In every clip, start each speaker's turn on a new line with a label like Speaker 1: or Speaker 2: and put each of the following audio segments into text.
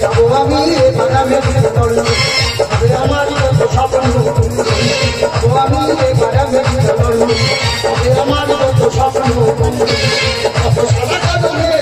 Speaker 1: যাবো আমি বাদামে তল তবে আমার যত স্বপ্ন যাবো আমি বাদামে তল তবে আমার যত স্বপ্ন কত সাদা কালো মেয়ে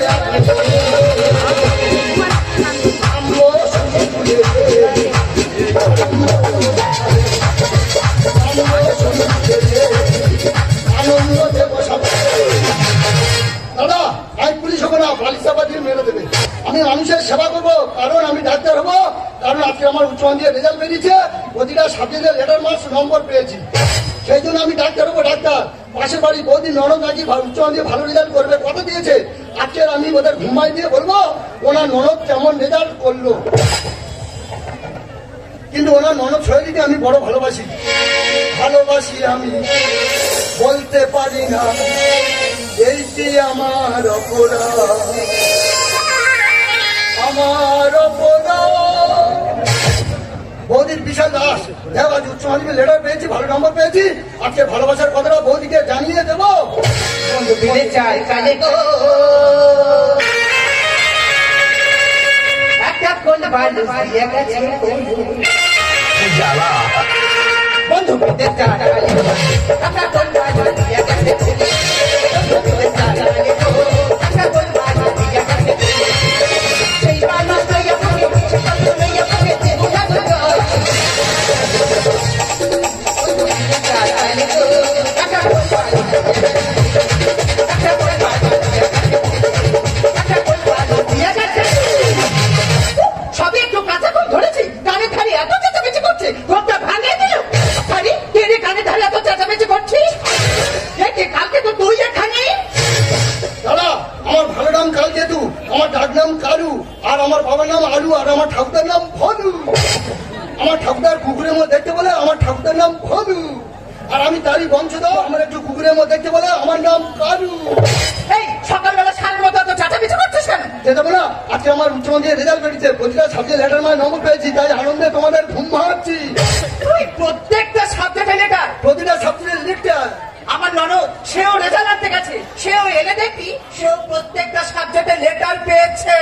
Speaker 1: দাদা আমি পুলিশ হবো না, বালিশ চাপা দিয়ে মেরে দেবে। আমি মানুষের সেবা করবো, কারণ আমি ডাক্তার হবো, কারণ আজকে আমার উচ্চ মাধ্যমিক রেজাল্ট বেরিয়েছে, প্রতিটা সাবজেক্টের লেটার মার্কস নম্বর পেয়েছি, সেই জন্য আমি ডাক্তার হবো। ডাক্তার পাশের বাড়ি বৌদি ননদ নাকি উচ্চ মাধ্যমিক ভালো রেজাল্ট করবে, কথা দিয়েছে। আজকে আমি ওদের ঘুমাই দিয়ে বলবো ওনার ননদ কেমন রেজাল্ট করলো, কিন্তু ওনার ননদ শৈলীকে আমি বড় ভালোবাসি। ভালোবাসি আমি বলতে পারি না, এইটি আমার অপরাধ, আমার অপরাধ। বৌদির বিশাল দাস, দেখো আজ উচ্চ মাধ্যমিক লেটার পেয়েছি, ভালো নম্বর পেয়েছি, আজকে ভালোবাসার কথাটা বৌদিকে জানিয়ে দেবো।
Speaker 2: চাই কালে গো একটা কোন ভালো গেছে বন্ধু পেতে চাই একটা কোন ভালো গেছে সেই মানুষ
Speaker 1: আমার বাবার নাম আলু আর আমার ঠাকুরদার নাম ভনু। আমার ঠাকুরদার কুকুরের মধ্যে দেখতে বলে আমার ঠাকুরদার নাম ভনু, আর আমি তারই বংশধর, আমার একটু কুকুরের মধ্যে দেখতে বলে আমার নাম কালু।
Speaker 2: এই সকালবেলা সাড়ে মতো এত চাচামেচি করছিস কেন?
Speaker 1: যেতে বলো, আজকে আমার উচ্চ মাধ্যমিক রেজাল্ট বেরিয়েছে, প্রতিটা সাবজেক্ট লেটার মায় নম্বর পেয়েছি, তাই আনন্দে তোমাদের ঘুম ভাঙাচ্ছি।
Speaker 2: তুই প্রত্যেকটা সাবজেক্টে লেটার?
Speaker 1: প্রতিটা সাবজেক্টের লেটার।
Speaker 2: আমার ননদ সেও রেজাল্ট আনতে গেছে, সেও এনে দেখি সেও প্রত্যেকটা সাবজেক্টে লেটার পেয়েছে।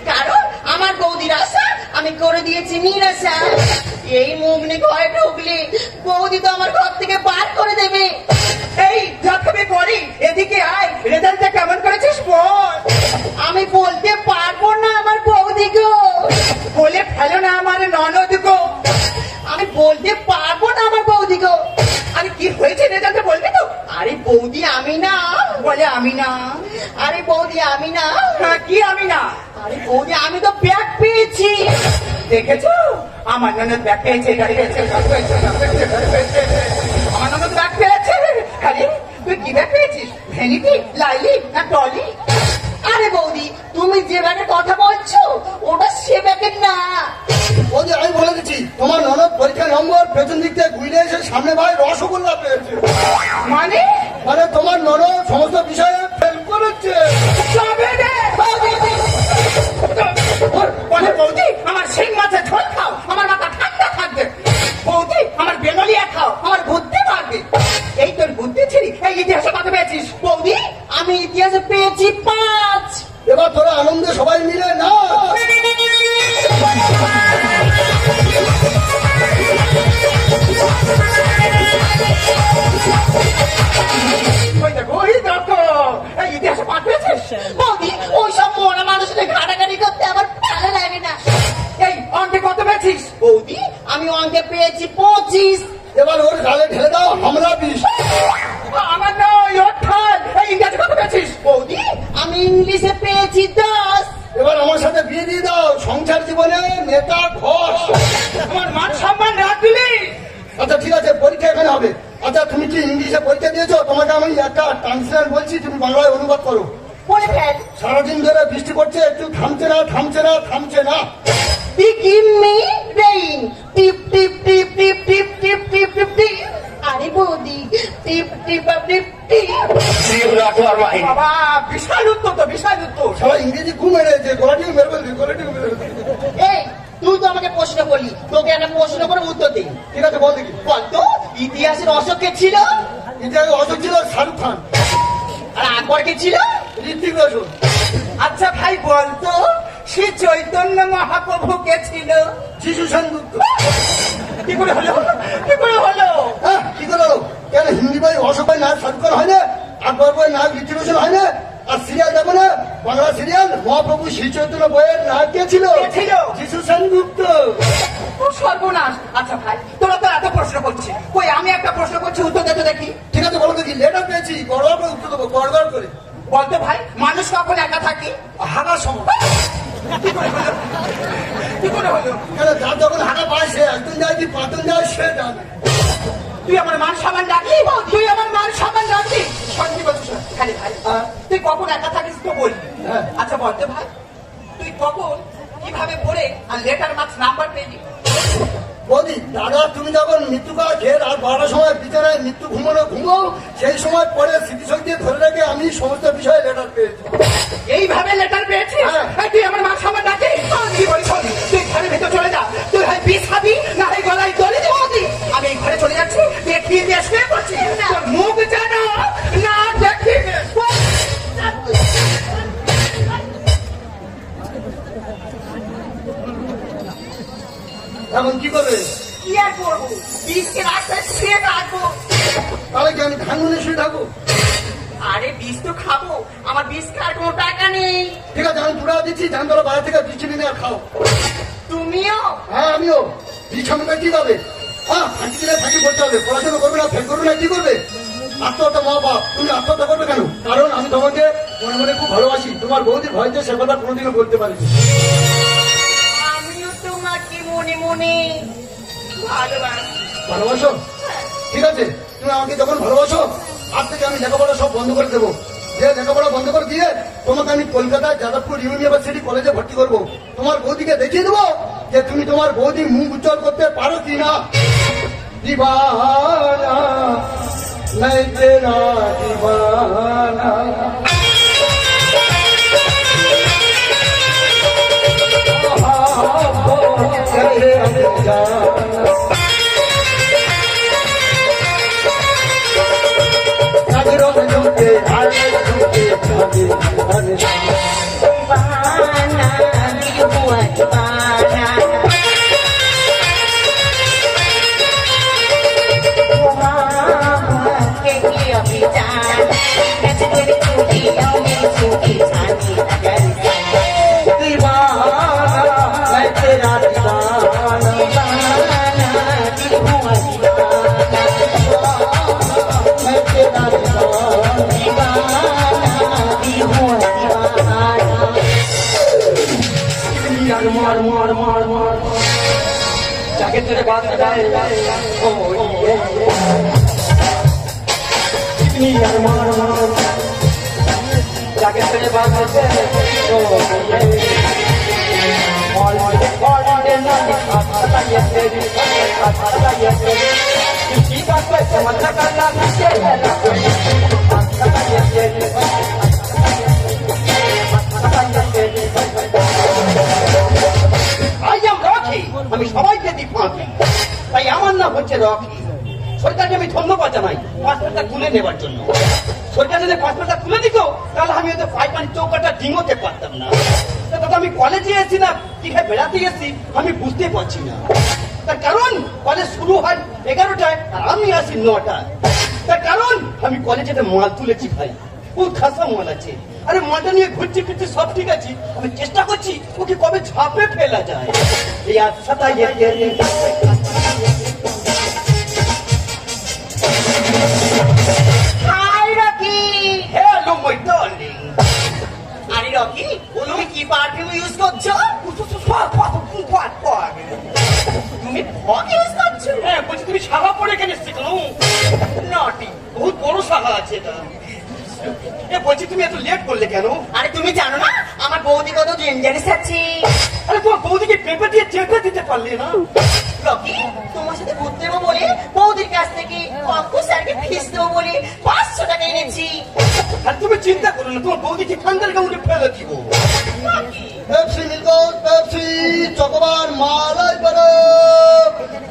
Speaker 2: কারণ আমার বৌদির আশা আমি করে দিয়েছি নিরাশা। এই মুগ্নি ঘরে ঢুকলে বৌদি তো আমার ঘর থেকে বার করে দেবে। এই যতবে পড়ি এদিকে আয়, রেজাল্টটা কেমন করেছিস বল। আমি বলতে পারবো না আমার বৌদি গো, বলে ফেলো না আমার ননদ গো, আমি বলতে পারবো না আমার বৌদি গো। আরে কি হয়েছে রেজাল্টে বলবি তো? আরে বৌদি আমি না, বলে আমি না। আরে বৌদি আমি না। হ্যাঁ কি আমি না? আরে বৌদি আমি তো ব্যাগ পেয়েছি। দেখেছো আমার ননদ ব্যাগ পেয়েছে, আমার ননদ ব্যাগ পেয়েছে। আরে তুই কি ব্যাগ পেয়েছিস? ভ্যানিটি, লাইলি না টলি? আরে বৌদি তুমি যে ব্যাগের কথা বলছো ওটা সে ব্যাগের না।
Speaker 1: বৌদি আমি বলে দিচ্ছি, তোমার ননদ পরীক্ষা নম্বর পেছন দিক থেকে ঘুরে এসে সামনে ভাই রসগোল্লা পেয়েছে।
Speaker 2: মানে?
Speaker 1: মানে তোমার ননদ সমস্ত বিষয়ে ফেল করেছে।
Speaker 2: বলে বৌদি আমার শিং মাছের ঝোল খাও, আমার মাথা ঠান্ডা থাকবে। বৌদি আমার বেঙ্গলিয়া খাও, আমার বুদ্ধি বাড়বে। এই তোর বুদ্ধি ছিলি, এই ইতিহাসে কত পেয়েছিস? বৌদি আমি ইতিহাসে পেয়েছি 5।
Speaker 1: এবার তোরা আনন্দে সবাই মিলে না
Speaker 2: ইতিহাসে পাঠ পেয়েছিস? বৌদি ওইসব মরা মানুষদের ঘাটাঘাটি করতে আমার ভালো লাগে না। এই অঙ্কে কত পেয়েছিস? বৌদি আমি অঙ্কে পেয়েছি 25।
Speaker 1: এবার ওর গালে ঢেলে দাও, আমরা 20।
Speaker 2: আমার নয় ওর ঠাল। এই ইংরেজি কত পেয়েছিস? বৌদি আমি ইংলিশে পেয়েছি 10।
Speaker 1: এবার আমার সাথে বিয়ে দিয়ে দাও, সংসার জীবনে নেতা ঘর।
Speaker 2: আমার মান সম্মান রাখলি।
Speaker 1: আচ্ছা ঠিক আছে, পরীক্ষা এখানে হবে। আচ্ছা তুমি কি ইংলিশে পরীক্ষা দিয়েছো? তোমাকে আমি একটা ট্রান্সলেট বলছি, তুমি বাংলায় অনুবাদ করো।
Speaker 2: বলে ফেল।
Speaker 1: সারাদিন ধরে বৃষ্টি পড়ছে, একটু থামছে না থামছে না থামছে না।
Speaker 2: Give me rain. Tip tip tip tip tip tip tip tip tip. আরে বৌদি টিপ টিপ টিপ টিপ।
Speaker 3: বাবা বিশাল উত্তর তো, বিশাল উত্তর।
Speaker 1: সবাই ইংরেজি ঘুম মেরেছে, গলাটিও মেরে ফেলবে, গলাটিও মেরে ফেলবে।
Speaker 2: এই তুই তো আমাকে প্রশ্ন করলি, তোকে একটা প্রশ্ন করে উত্তর দিই।
Speaker 1: ঠিক আছে বল দেখি।
Speaker 2: বলতো ইতিহাসের অশোক কে ছিল?
Speaker 1: ইতিহাসে অশোক ছিল শাহরুখ খান।
Speaker 2: আর আকবর কে ছিল?
Speaker 1: ঋত্বিক রোশন।
Speaker 3: আচ্ছা ভাই বলতো শ্রী চৈতন্য মহাপ্রভু কে ছিল?
Speaker 1: শিশু সেনগুপ্ত।
Speaker 3: কি করে হলো, কি করে হলো?
Speaker 1: হ্যাঁ কি করে হলো? কেন হিন্দি বই অশোক ভাই নায়ক শাহরুখ খান হয় না, আকবর বই নায়ক ঋত্বিক রোশন হয় না? আর সিরিয়াল দেখো না, বাংলা সিরিয়াল মহাপ্রভু শ্রী চৈতন্য বইয়ের নায়ক কে ছিল?
Speaker 3: কে ছিল?
Speaker 1: শিশু সেনগুপ্ত।
Speaker 3: ও সর্বনাশ। আচ্ছা ভাই তোরা তো এত প্রশ্ন করছিস, কই আমি একটা প্রশ্ন করছি, উত্তর দে তো দেখি।
Speaker 1: ঠিক আছে বলো দেখি। লেটার পেয়েছি, গড়গড় করে উত্তর দেবো, গড়গড় করে।
Speaker 3: বলতো ভাই মানুষ কখন একা থাকে?
Speaker 1: হাগার সময়।
Speaker 3: কি করে হলো, কি করে হলো?
Speaker 1: কেন যার যখন হাগা পায় সে একদিন যায় কি পাঁচজন যায় সে জানে।
Speaker 3: তুই আমার মান সম্মান রাখলি, তুই আমার মান সম্মান রাখলি। সত্যি বলছিস খালি ভাই, তুই কখন একা থাকিস তো বললি।
Speaker 1: হ্যাঁ।
Speaker 3: আচ্ছা বলতে ভাই তুই কখন কিভাবে পড়ে আর লেটার মার্কস নাম্বার পেলি?
Speaker 1: বৌদি দাদা তুমি যখন মৃত্যুকাল খেয়ে রাত 12টার সময় বিছানায় মৃত্যু ঘুমাও, সেই সময় পরে স্মৃতিশক্তি ধরে রেখে আমি সমস্ত বিষয়ে লেটার পেয়েছি।
Speaker 3: এইভাবে লেটার পেয়েছিস?
Speaker 1: হ্যাঁ।
Speaker 3: এই তুই আমার মান সম্মান রাখিস? কি বলিস শোন, তুই ঘরের ভেতর চলে যা, তুই হয় বিষ খাবি না হয় গলায় দড়ি দেবো। আমি এই ঘরে চলে যাচ্ছি, তুই খেয়ে দিয়ে শুয়ে পড়ছিস, তোর মুখ যেন না দেখি।
Speaker 1: এখন কি করবে?
Speaker 3: কি আর করবো, বিষকে রাস্তায় শুয়ে রাখবো।
Speaker 1: তাহলে কি আমি ধানমনে শুয়ে থাকবো?
Speaker 3: আরে বিষ তো খাবো, আমার বিষ খাওয়ার কোনো টাকা নেই।
Speaker 1: ঠিক আছে আমি পুরা দিচ্ছি, ধানতলা বাইরে থেকে বৃষ্টি নিয়ে আর খাও।
Speaker 3: তুমিও?
Speaker 1: হ্যাঁ আমিও। বিছানাটা কি হবে? হ্যাঁ ফাঁকি দিলে ফাঁকি করতে হবে, পড়াশোনা করবে না, ফেল করবে না, কি করবে? আত্মহত্যা মা বাপ, তুমি আত্মহত্যা করবে কেন? কারণ আমি তোমাকে মনে মনে খুব ভালোবাসি। তোমার বৌদির ভয়তে সে কথা কোনোদিনও বলতে পারিনি।
Speaker 2: আমিও তোমাকে মনে মনে ভালোবাসি।
Speaker 1: ভালোবাসো? ঠিক আছে তুমি আমাকে যখন ভালোবাসো, আজ থেকে আমি লেখাপড়া সব বন্ধ করে দেবো। যে লেখাপড়া বন্ধ করে দিয়ে তোমাকে আমি কলকাতায় যাদবপুর ইউনিভার্সিটি কলেজে ভর্তি করবো। তোমার বৌদিকে দেখিয়ে দেবো যে তুমি তোমার বৌদি মুখ উজ্জ্বল করতে পারো কি না। দিবানা নাই তেরা দিবানা।
Speaker 2: दीवाना दिल हुआ दीवाना। वहाँ के लिए अभी जाना, नच तेरी चूड़ी और मेरी चूड़ी छानी नजर जाना।
Speaker 1: दीवाना मैं तेरा दीवाना।
Speaker 2: दीवाना दिल हुआ दीवाना।
Speaker 1: मैं तेरा दीवाना।
Speaker 2: दीवाना दिल हुआ दीवाना।
Speaker 3: यार मार मार मार मार जाके तेरे बात लगाए ओ ये कितनी यार मार मार जाके तेरे बात लगाए ओ ये मार मार दे ना आता ये तेरी आता ये तेरी किसी बात पे समझ करना मुझे है ना आता ये तेरी आता ये तेरी আই এম রকি, আমি সবাইকে দিই ফাঁকি, তাই আমার নাম হচ্ছে রকি। সরকারকে আমি ধন্যবাদ জানাই পাসপোর্টটা তুলে নেবার জন্য। সরকার যদি পাসপোর্টটা তুলে দিত তাহলে আমি হয়তো পাইপানি চৌকাটা ডিঙোতে পারতাম না। দাদা আমি কলেজে এসেছি না দীঘায় বেড়াতে এসেছি আমি বুঝতে পারছি না। তার কারণ কলেজ শুরু হয় 11টায় আর আমি আসি 9টায়। তার কারণ আমি কলেজে মাল তুলেছি ভাই, খুব খাসা মাল আছে। আরে মালটা নিয়ে ঘুরছি ফিরছি সব ঠিক আছে, আমি চেষ্টা করছি ওকে কবে ঝাঁপে ফেলা যায়। এই আচ্ছাটা
Speaker 2: hi Rocky.
Speaker 3: Hello my darling.
Speaker 2: আরে রকি তুমি কি পারফিউম ইউজ করছো?
Speaker 3: তুমি
Speaker 2: ফগ ইউজ করছো?
Speaker 3: হ্যাঁ বলছি তুমি সারা পরে কেন শিখলো? রাহা আছে এটা। এ বলছি তুমি এত লেট করলে কেন?
Speaker 2: আরে তুমি জানো না আমার বৌদি কত ডেঞ্জারাস আছে।
Speaker 3: আরে তোমার বৌদিকে পেঁপে দিয়ে চেপে দিতে পারলে না?
Speaker 2: রকি তোমার সাথে ঘুরতে যাবো বলে বৌদির কাছ থেকে অঙ্ক স্যারকে ফিস দেবো বলে 500 টাকা এনেছি।
Speaker 3: আর তুমি চিন্তা করো না, তোমার বৌদিকে ঠান্ডার কামড়ে ফেলে দিব।
Speaker 1: পেপসি মিল্কট, পেপসি চকোবার মালাই বড়,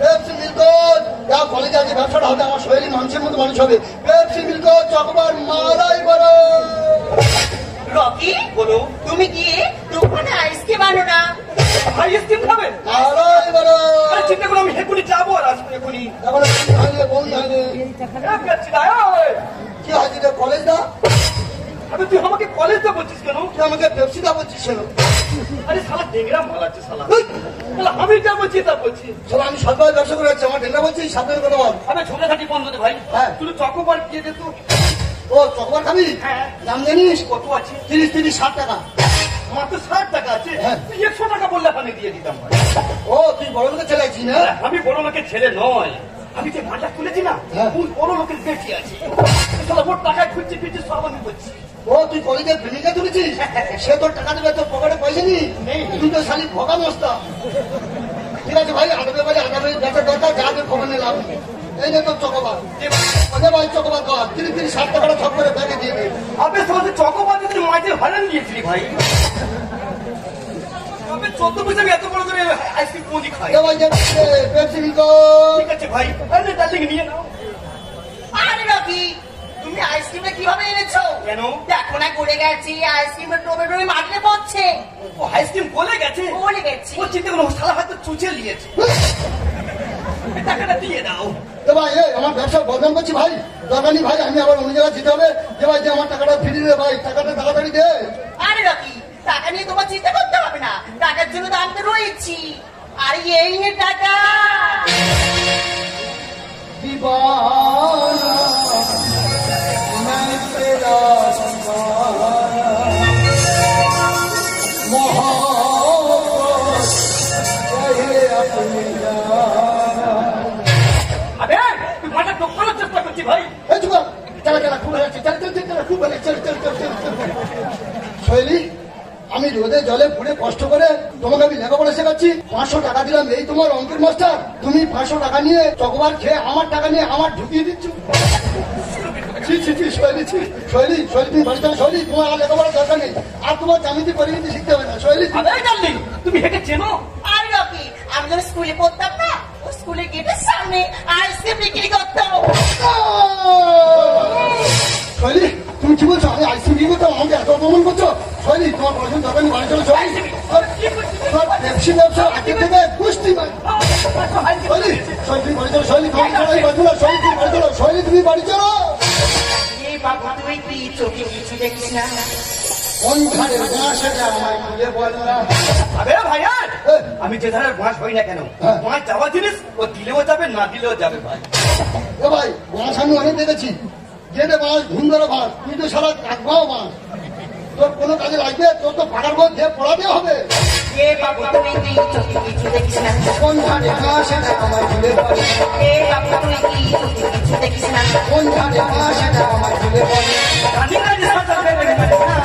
Speaker 1: পেপসি মিল্কট যা কলেজে আছে ব্যবসাটা হবে, আমার শৈলী মানুষের মতো মানুষ হবে। পেপসি মিল্কট চকোবার মালাই বড়।
Speaker 2: রকি
Speaker 3: বলো।
Speaker 2: তুমি গিয়ে দোকানে আইসক্রিম আনো না।
Speaker 3: আইসক্রিম খাবে?
Speaker 1: মালাই বড়।
Speaker 3: আরে চিন্তা করো, আমি এখনই যাবো আর আসবো এখনই।
Speaker 1: এখন কি হয়নি, বৌনি হয়নি। কি হয়েছে রে, কলেজ না?
Speaker 3: আরে তুই আমাকে কলেজটা বলছিস কেন?
Speaker 1: তুই আমাকে পেপসি দা বলছিস কেন?
Speaker 3: আরে শালা ডেংরা মাল আছে শালা। শালা আমি যা বলছি তা বলছি।
Speaker 1: সব আমি সরকারি ব্যবসা করে যাচ্ছি, আমার ডেন্ডা বলছিস সাবধানে কথা বল।
Speaker 3: আমি ছোটখাটি বন্ধ দে ভাই।
Speaker 1: হ্যাঁ।
Speaker 3: তুই চকোবার দিয়ে দে তো।
Speaker 1: ও চকোবার খাবি?
Speaker 3: হ্যাঁ।
Speaker 1: দাম জানিস?
Speaker 3: কত আছে?
Speaker 1: 30-60 টাকা।
Speaker 3: মাত্র 60 টাকা আছে।
Speaker 1: হ্যাঁ।
Speaker 3: তুই 100 টাকা বললে আমি দিয়ে দিতাম ভাই।
Speaker 1: ও তুই বড় লোকের ছেলে আছিস না?
Speaker 3: আরে, আমি বড় লোকের ছেলে নয়, আমি যে মালটা তুলেছি না
Speaker 1: হ্যাঁ।
Speaker 3: ওই বড় লোকের বেশি আছে। শালা ওর টাকায় খুঁজছি ফিরছি সব আমি করছি।
Speaker 1: ও তুই কলেজে প্রেমিকা তুলেছিস? সে তোর টাকা দেবে, তোর পকেটে পয়সা নেই?
Speaker 3: নেই।
Speaker 1: তুই তো শালি ভোগা মস্তা। ঠিক আছে ভাই, আদাবে বলে আদাবে বেচার দরকার, যা আমি খবর নিলাম। এই যে তোর চকোবার, ওদের ভাই চকোবার কর, 30-60 টাকাটা ছক করে ব্যাগে দিয়ে দে।
Speaker 3: আপনি তোমাদের চকোবার দিয়ে মাঝে ভাড়া নিয়েছিলি ভাই। আমি 14 পয়সা আমি এত বড় করে আইসক্রিম কোনদিন খাই।
Speaker 1: এ ভাই যে পেপসি মিল্ক।
Speaker 3: ঠিক আছে ভাই, আরে ডার্লিং নিয়ে নাও।
Speaker 2: আরে রকি তুমি আইসক্রিমটা কিভাবে এনেছো?
Speaker 3: কেন?
Speaker 2: দেখো না গড়ে গেছি, আইসক্রিমের টোপে টোপে মাটিতে পড়ছে।
Speaker 3: ও আইসক্রিম গলে গেছে?
Speaker 2: গলে গেছি।
Speaker 3: ও চিন্তা করো, শালা হয়তো চুচে নিয়েছে। টাকাটা দিয়ে দাও।
Speaker 1: এ ভাই আমার ব্যবসা বদনাম করছি ভাই, দরকার নেই ভাই, আমি আবার অন্য জায়গায় যেতে হবে। যে ভাই যে আমার টাকাটা ফিরিয়ে দে ভাই, টাকাটা তাড়াতাড়ি দে।
Speaker 2: আরে রকি টাকা নিয়ে তোমার চিন্তা করতে হবে না, টাকার জন্য তো আমি তো রয়েছি। আর এই নে টাকা।
Speaker 1: दीवाना मैं तेरा दीवाना, मोहब्बत चाहे अपनी जाना।
Speaker 3: আবে তুই মাথা টক করার চেষ্টা করছিস ভাই।
Speaker 1: ए चुप, चला चला खूब है, चल चल चल खूब है, चल चल चल चल चल। শৈলী, আমি রোদে জলে পুড়ে কষ্ট করে তোমাকে আমি লেখাপড়া শেখাচ্ছি, 500 টাকা দিলাম, এই তোমার অঙ্কের মাস্টার। তুমি 500 টাকা নিয়ে চকোবার খেয়ে আমার টাকা নিয়ে আমার ঢুকিয়ে দিচ্ছ। ছি ছি ছি, শৈলী ছি, শৈলী শৈলী তুমি বাড়ি চলো, শৈলী তোমার আর লেখাপড়ার দরকার নেই, আর তোমার জ্যামিতি পরিমিতি শিখতে হবে না শৈলী।
Speaker 3: আবে ডার্লিং তুমি হেঁটে চেনো?
Speaker 2: আরে রকি আমি যখন স্কুলে পড়তাম না, ও স্কুলের গেটের সামনে আইসক্রিম বিক্রি করতাম।
Speaker 1: শৈলী তুমি কি বলছো? আমি আইসিউ দিয়ে করতাম, আমাকে এত অপমান করছো? শৈলী তোমার পড়াশোনা দরকার নেই, বাড়ি চলো শৈলী। তোমার পেপসি ব্যবসা আগে থেকে বুঝতে পারি। শৈলী শৈলী তুমি বাড়ি চলো, শৈলী তুমি বাড়ি চলো, শৈলী তুমি বাড়ি চলো, শৈলী তুমি বাড়ি চলো।
Speaker 2: এই বাবা তুই কি চোখে কিছু দেখিস না?
Speaker 1: কোন ধারে বাঁশ এটা আমায় খুলে বল না।
Speaker 3: আবে ভাইয়া
Speaker 1: এ,
Speaker 3: আমি যে ধারের বাঁশ হই না কেন,
Speaker 1: হ্যাঁ।
Speaker 3: বাঁশ যাওয়া জিনিস ও দিলেও যাবে না দিলেও যাবে ভাই।
Speaker 1: এ ভাই বাঁশ আমি অনেক দেখেছি, যেটা বাঁশ ঘুম ধরো বাঁশ, তুই তো সারা কাকবাও বাঁশ, তোর কোনো কাজে লাগবে? তোর তো পাকার পর দিয়ে পড়াতে হবে।
Speaker 2: এ বাবু তুই কি চোখে কিছু দেখিস না?
Speaker 1: কোন ধারে বাঁশ এটা আমায় খুলে বল।
Speaker 2: এ বাবু তুই কি চোখে কিছু দেখিস না?
Speaker 1: কোন ধারে বাঁশ এটা আমায় খুলে বল।
Speaker 3: রানিং গাড়ি সাঁতার করে মারিস না।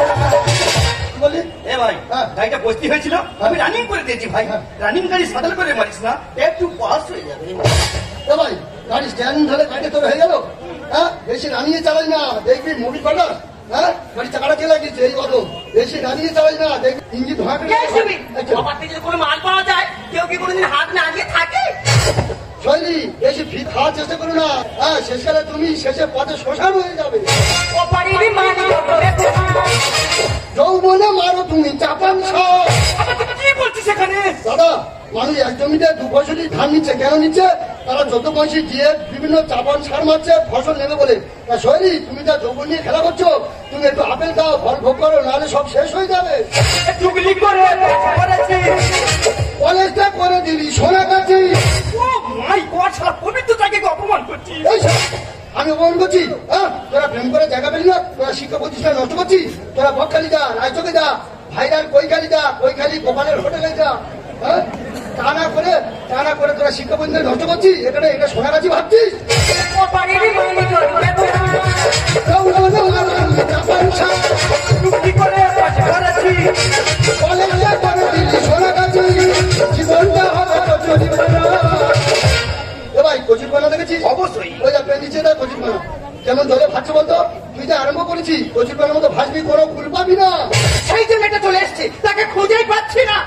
Speaker 1: কি বলি?
Speaker 3: এ ভাই
Speaker 1: হ্যাঁ।
Speaker 3: গাড়িটা বসতি হয়েছিল, আমি রানিং করে দিয়েছি ভাই।
Speaker 1: হ্যাঁ।
Speaker 3: রানিং গাড়ি সাঁতার করে মারিস না, একটু পাস হয়ে যাবে।
Speaker 1: এ ভাই গাড়ি স্ট্যান্ড ধরে গাড়ি তোর হয়ে গেল, হ্যাঁ বেশি রানিয়ে চালাই না, দেখবি মুভি কটা, হ্যাঁ গাড়ি চাকাটা চলে গেছে এই কত, বেশি রানিয়ে চালাই না, দেখবি ইঞ্জিন ধোঁয়া করে।
Speaker 2: এই ছবি, আমার থেকে যদি কোনো মাল পাওয়া যায়, কেউ কি কোনোদিন হাত না দিয়ে থাকে?
Speaker 1: শৈলী বেশি ফি খাওয়ার চেষ্টা করো না, হ্যাঁ শেষকালে তুমি শেষে পথে শ্মশান হয়ে যাবে।
Speaker 2: ওপারেরই মানি
Speaker 1: যৌবনে মারো তুমি চাপান সব।
Speaker 3: আবে তুই কি বলছিস এখানে?
Speaker 1: দাদা মানুষ এক জমিতে 2 ফসলি ধান নিচ্ছে, কেন নিচ্ছে? তারা 14 বয়সী দিয়ে বিভিন্ন চাপান সার মারছে ফসল নেবে বলে। তা শৈলী তুমি যা যৌবন নিয়ে খেলা করছো, তুমি একটু আপেল খাও, ফল ভোগ করো, নাহলে সব শেষ হয়ে যাবে।
Speaker 3: চুগলি করে করেছি।
Speaker 1: কলেজটা করে দিলি সোনা কাছি।
Speaker 3: ও মাই গড, শালা পবিত্রতাকে অপমান করছিস।
Speaker 1: এই শোন, আমি অপমান করছি? হ্যাঁ তোরা প্রেম করে জায়গা পেলি না, তোরা শিক্ষা প্রতিষ্ঠান নষ্ট করছিস, তোরা বকখালি যা, রায়চকে যা, ভাইরার কৈখালি যা, কৈখালি গোপালের হোটেলে যা, হ্যাঁ তা না করে তোরা শিক্ষা বন্ধু নষ্ট করছিস, এখানে এটা সোনাগাছি ভাবছিস।
Speaker 2: কপালের মালিক
Speaker 3: কি করে পাশ করেছি
Speaker 1: কলেজে করে দিলি সোনাগাছি, জীবনটা হবে কচুরিপানা। এ ভাই কচুরিপানা দেখেছিস?
Speaker 3: অবশ্যই।
Speaker 1: ওই যা পেঁচিছে না কচুরিপানা, যেমন জলে ভাসছে বলতো, তুই যে আরম্ভ করেছিস কচুরিপানার মতো ভাসবি, কোনো কুল পাবি না।
Speaker 3: সেই যে মেয়েটা চলে এসছে তাকে খুঁজেই পাচ্ছি না,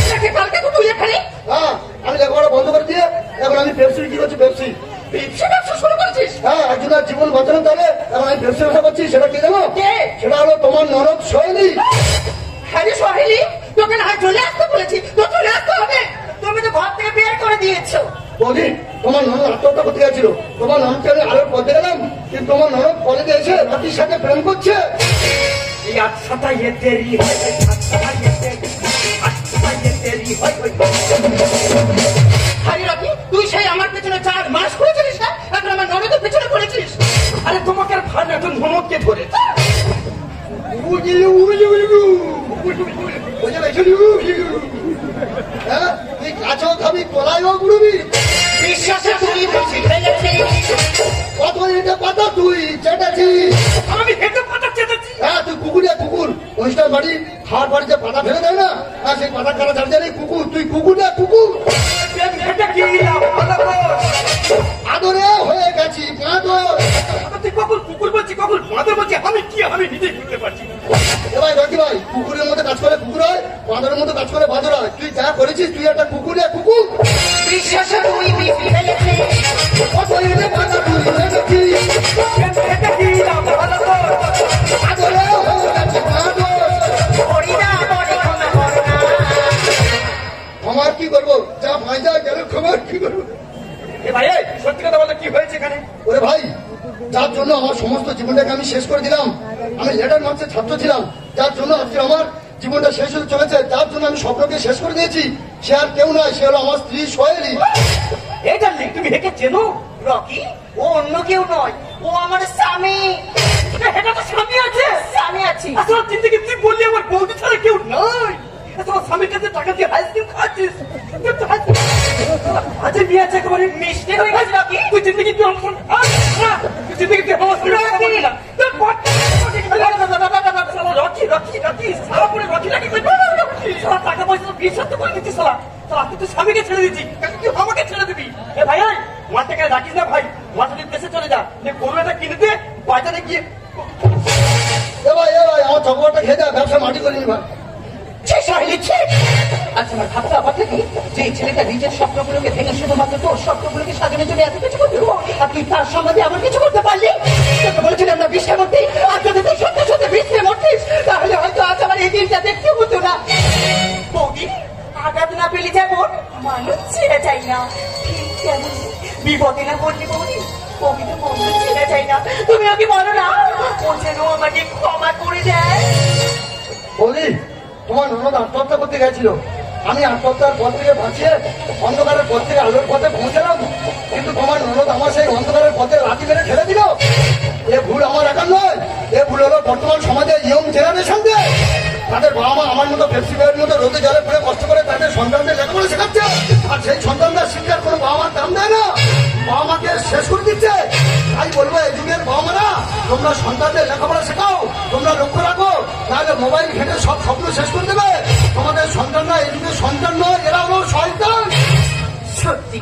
Speaker 3: তাকে কালকে তো তুই এখানে
Speaker 1: হ্যাঁ, আমি লেখাপড়া বন্ধ করে দিয়ে এখন আমি পেপসি কি করছি, পেপসি।
Speaker 3: ব্যবসা শুরু করেছিস।
Speaker 1: হ্যাঁ, একজনের জীবন বাঁচানো তাহলে এখন আমি পেপসি ব্যবসা করছি। সেটা কি জানো?
Speaker 3: কে?
Speaker 1: সেটা হলো তোমার নরক শৈলী।
Speaker 3: হ্যাঁ রে সোহেলি, তোকে না চলে আসতে বলেছি, তো চলে আসতে হবে।
Speaker 2: তুমি তো ঘর থেকে বের করে দিয়েছো।
Speaker 1: বলি তোমার ননদ আত্মহত্যা করতে গেছিল, তোমার ননদকে আমি আলোর পথে গেলাম, কিন্তু তোমার ননদ কলেজে এসে রাতির সাথে প্রেম করছে।
Speaker 3: এই আচ্ছাটা ইয়ে তেরি হয়, আচ্ছাটা ইয়ে তেরি, আচ্ছাটা ইয়ে তেরি হয়। হাই রাকি, তুই সেই আমার পেছনে 4 মাস করেছিস না, এখন আমার ননদের পেছনে পড়েছিস। আরে তোমাকে আর ভার এখন ধমককে ধরে
Speaker 1: হ্যাঁ, তুই কাছেও খাবি, কলাইও গুড়বি।
Speaker 3: বিশ্বাসে তুই বেশি ফেলেছিস।
Speaker 1: কত এটা পাতা তুই চেটেছিস।
Speaker 3: আমি হেঁটে পাতা চেটেছি।
Speaker 1: হ্যাঁ, তুই কুকুরিয়া কুকুর। অনুষ্ঠান বাড়ি খাওয়ার বাড়িতে পাতা ফেলে দেয় না, আর সেই পাতা খাওয়া ছাড়ছে না কুকুর। তুই কুকুর না কুকুর।
Speaker 3: এটা কি
Speaker 1: আদরে হয়ে গেছি বাঁদর।
Speaker 3: তুই কখন কুকুর বলছি, কখন বাঁদর বলছি, আমি কি আমি নিজেই বুঝতে পারছি না।
Speaker 1: এ ভাই রকি ভাই, কুকুরের মধ্যে কাজ করে কুকুর হয়, বাঁদরের মধ্যে কাজ করে বাঁদর হয়। তুই যা করেছিস তুই একটা কুকুরিয়া কুকুর।
Speaker 2: বিশ্বাসে তুই বেশি ফেলেছিস।
Speaker 1: কত এটা পাতা তুই চেটেছিস।
Speaker 3: এটা কি
Speaker 1: আদরে হয়ে গেছি বাঁদর।
Speaker 2: করি না বলে ক্ষমা করো না।
Speaker 1: আমার কি করবো, যা ফায়দা গেল খবর কি করবো।
Speaker 3: এ ভাই, এই সত্যি কথা বলতে কি হয়েছে এখানে?
Speaker 1: ওরে ভাই, যার জন্য আমার সমস্ত জীবনটাকে আমি শেষ করে দিলাম, আমি লেটার মার্কসের ছাত্র ছিলাম, যার জন্য আজকে আমার জীবনটা শেষ হতে চলেছে, যার জন্য আমি স্বপ্নকে শেষ করে দিয়েছি, সে আর কেউ নয়, সে হলো আমার স্ত্রী সোহেলি।
Speaker 3: এই জানলি তুমি হেঁকে চেনো?
Speaker 2: রকি, ও অন্য কেউ নয়, ও আমার স্বামী।
Speaker 3: এটা তো স্বামী আছে।
Speaker 2: স্বামী আছি।
Speaker 3: আসলে জিন্দগি তুই বললি আমার বৌদি ছাড়া কেউ নাই। তোমার স্বামীর কাছে টাকা দিয়ে আইসক্রিম খাচ্ছিস। আজ বিয়ে আছে একেবারে
Speaker 2: মিষ্টি হয়ে গেছে রকি।
Speaker 3: তুই জিন্দগি তুই আমার সঙ্গে তুই জিন্দগি তুই আমার সঙ্গে কথা বলবি না। রকি রকি রকি সারা পরে রকি লাগে সারা টাকা পয়সা বিয়ে সাথে করে দিচ্ছিস সালা। তুই তো স্বামীকে ছেড়ে দিচ্ছি, তুই আমাকে ছেড়ে দিবি। এ ভাই মাঠটাকে রাখিস না ভাই, মাঠে দেশে চলে যা, গরু এটা কিনে দিয়ে বাজারে গিয়ে।
Speaker 1: এ ভাই আমার চকোবারটা খেয়ে যা, ব্যবসা মাটি করিনি ভাই।
Speaker 2: আচ্ছা আমার ভাবতে আবার কি যে এই ছেলেটা নিজের স্বপ্নগুলোকে ভেঙে শুধুমাত্র তোর স্বপ্নগুলোকে সাজানোর জন্য এত কিছু করতে আর তুই তার সম্বন্ধে এমন কিছু করতে পারলি। তোকে বলেছিলাম আমরা বিশ্বে মরতে, আর যদি তুই সত্যি সত্যি বিশ্বে মরতিস তাহলে হয়তো আজ আমার এই দিনটা দেখতে হতো না। বৌদি, আঘাত না পেলে যেমন মানুষ ছেড়ে যায় না, ঠিক তেমন বিপদে না পড়লে বৌদি কবিতা মানুষ ছেড়ে যায় না। তুমি ওকে বলো না ও যেন আমাকে ক্ষমা করে দেয়।
Speaker 1: বলি তোমার ননদ আত্মহত্যা করতে গেছিল, আমি আত্মহত্যার পথ থেকে বাঁচিয়ে অন্ধকারের পথ থেকে আলোর পথে পৌঁছালাম, কিন্তু তোমার ননদ আমার সেই অন্ধকারের পথে লাঠি মেরে ঠেলে দিল। এ ভুল আমার একার নয়, এ ভুল হলো বর্তমান সমাজের ইয়ং জেনারেশনদের। তাদের বাবা মা আমার মতো পেপসি বইয়ের মতো রোদে জলে পড়ে কষ্ট করে তাদের সন্তানদের লেখাপড়া শেখাচ্ছে, আর সেই সন্তানদের শিক্ষার কোনো বাবা মার দাম দেয় না, বাবা মাকে শেষ করে দিচ্ছে। তাই বলবো এই যুগের বাবা মারা, তোমরা সন্তানদের লেখাপড়া শেখাও, তোমরা লক্ষ্য রাখো, তাহলে মোবাইল ঘেটে সব স্বপ্ন শেষ করে দেবে। তোমাদের সন্তানরা এই যুগের সন্তান নয়, এরা হলো শয়তান।
Speaker 2: সত্যি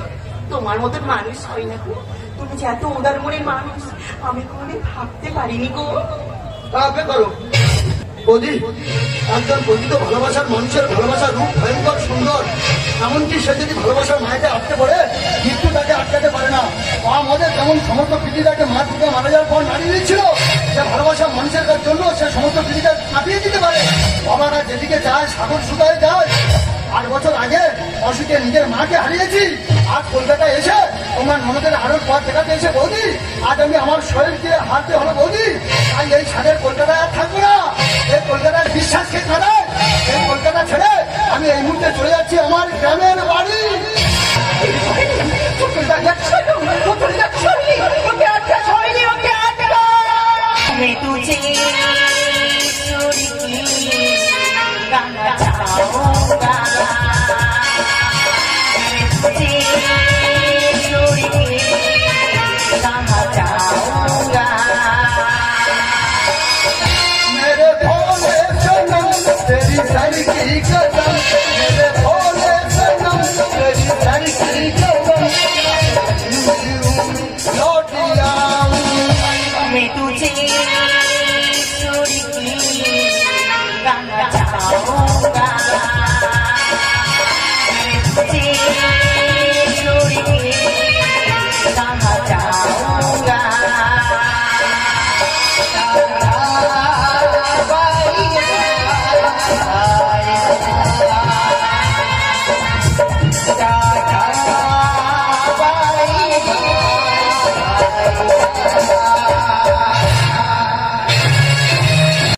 Speaker 2: তোমার মতন মানুষ হয় না গো, তুমি যে এত উদার মনের মানুষ আমি কোনোদিন ভাবতে পারিনি গো।
Speaker 1: তাহলে করো বৌদি, একজন প্রকৃত ভালোবাসার মানুষের ভালোবাসার রূপ ভয়ঙ্কর সুন্দর, এমনকি সে যদি ভালোবাসার মায়েতে আটকে পড়ে মৃত্যু তাকে আটকাতে পারে না। আমাদের যেমন সমস্ত পৃথিবীটাকে মা থেকে মারা যাওয়ার পর নাড়িয়ে দিচ্ছিল, সে ভালোবাসার মানুষের জন্য সে সমস্ত পৃথিবীটা কাটিয়ে দিতে পারে। বাবারা যেদিকে যায় সাগর সুতায় যায়। 8 বছর আগে অসুখে নিজের মাকে হারিয়েছি, আজ কলকাতায় এসে তোমার ননদের আরোর পথ দেখাতে এসে বৌদি আজ আমি আমার শরীরকে হারতে হলো বৌদি। তাই এই ছাদের কলকাতায় আর থাকবো না, এই কলকাতার বিশ্বাসকে ছাড়ায় এই কলকাতা ছেড়ে আমি এই মুহূর্তে চলে যাচ্ছি আমার গ্রামের বাড়ি।
Speaker 2: मैं तुझे छोड़ के गाना चाहूंगा। টাকা